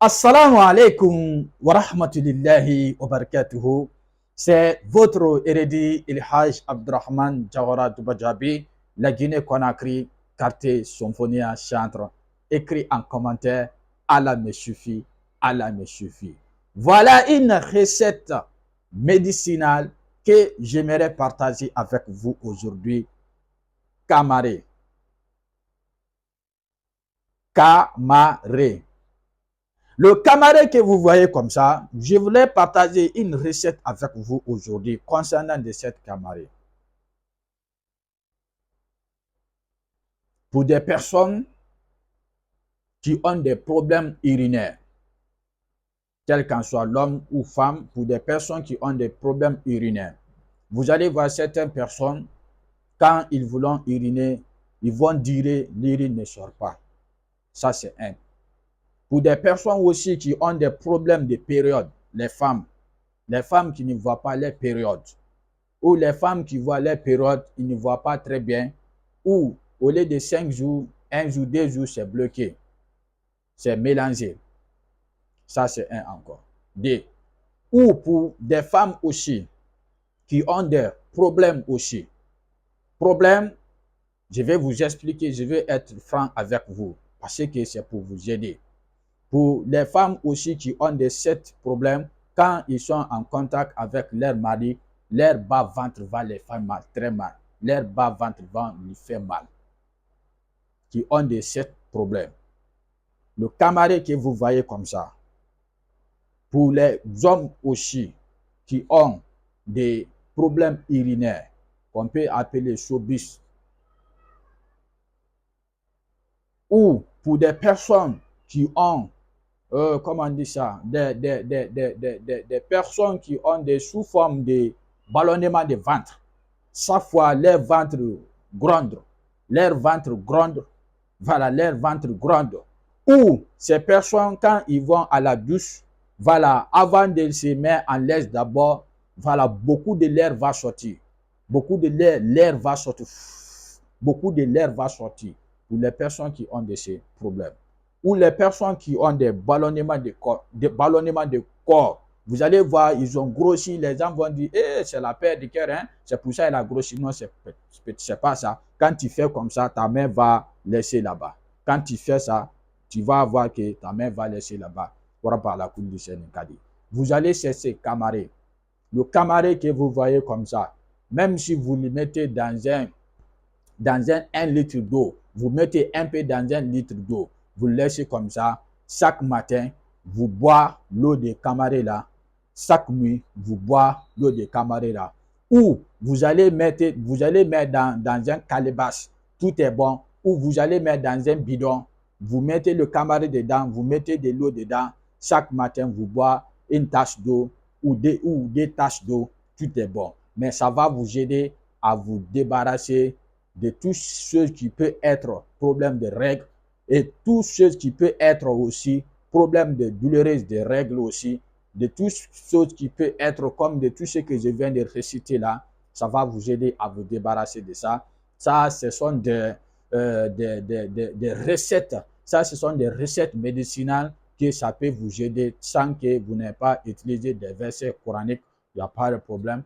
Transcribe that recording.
Assalamu alaikum wa rahmatullahi wa barakatuhu. C'est votre érudit Ilhaj Abdurrahman Jawara Dubajabi, la Guinée-Conakry, quartier Symphonia Chantre. Écrit en commentaire, Allah me suffit, Allah me suffit. Voilà une recette médicinale que j'aimerais partager avec vous aujourd'hui. Camaré. Camaré. Le camarade que vous voyez comme ça, je voulais partager une recette avec vous aujourd'hui concernant de cette camarade. Pour des personnes qui ont des problèmes urinaires, quel qu'en soit l'homme ou femme, pour des personnes qui ont des problèmes urinaires. Vous allez voir certaines personnes, quand ils voulont uriner, ils vont dire l'urine ne sort pas. Ça, c'est un. Pour des personnes aussi qui ont des problèmes de période, les femmes qui ne voient pas les périodes, ou les femmes qui voient les périodes, ils ne voient pas très bien, ou au lieu de 5 jours, 1 jour, 2 jours, c'est bloqué, c'est mélangé. Ça, c'est un encore. Deux. Ou pour des femmes aussi qui ont des problèmes aussi. Problème, je vais vous expliquer, je vais être franc avec vous, parce que c'est pour vous aider. Pour les femmes aussi qui ont de ces problèmes, quand ils sont en contact avec leur mari, leur bas-ventre va les faire mal, très mal. Leur bas-ventre va lui faire mal. Qui ont de ces problèmes. Le camarade que vous voyez comme ça, pour les hommes aussi qui ont des problèmes urinaires, qu'on peut appeler sobis, ou pour des personnes qui ont comment on dit ça, des personnes qui ont des sous-formes de ballonnement de ventre. Chaque fois, leur ventre gronde. Voilà, leur ventre gronde. Ou ces personnes, quand ils vont à la douche, voilà, avant de se mettre en l'aise d'abord, voilà, beaucoup de l'air va sortir. Beaucoup de l'air va sortir. Beaucoup de l'air va sortir pour les personnes qui ont de ces problèmes. Ou les personnes qui ont des ballonnements de corps, vous allez voir, ils ont grossi, les gens vont dire, c'est la paire de cœur, hein? C'est pour ça qu'elle a grossi. Non, c'est pas ça. Quand tu fais comme ça, ta main va laisser là-bas. Quand tu fais ça, tu vas voir que ta main va laisser là-bas. Vous allez chercher camarade. Le camarade que vous voyez comme ça, même si vous le mettez dans un litre d'eau, vous mettez un peu dans un litre d'eau, vous laissez comme ça, chaque matin, vous boivez l'eau de camarade là, chaque nuit, vous boivez l'eau de camarade là. Ou vous allez mettre dans un calebasse, tout est bon, ou vous allez mettre dans un bidon, vous mettez le camarade dedans, vous mettez de l'eau dedans, chaque matin, vous boivez une tasse d'eau ou deux tasses d'eau, tout est bon. Mais ça va vous aider à vous débarrasser de tout ce qui peut être problème de règles et tout ce qui peut être aussi problème de douloureuse de règles aussi, de tout ce qui peut être comme de tout ce que je viens de réciter là, ça va vous aider à vous débarrasser de ça. Ça, ce sont des recettes, ça, ce sont des recettes médicinales que ça peut vous aider sans que vous n'ayez pas utilisé des versets coraniques, il n'y a pas de problème.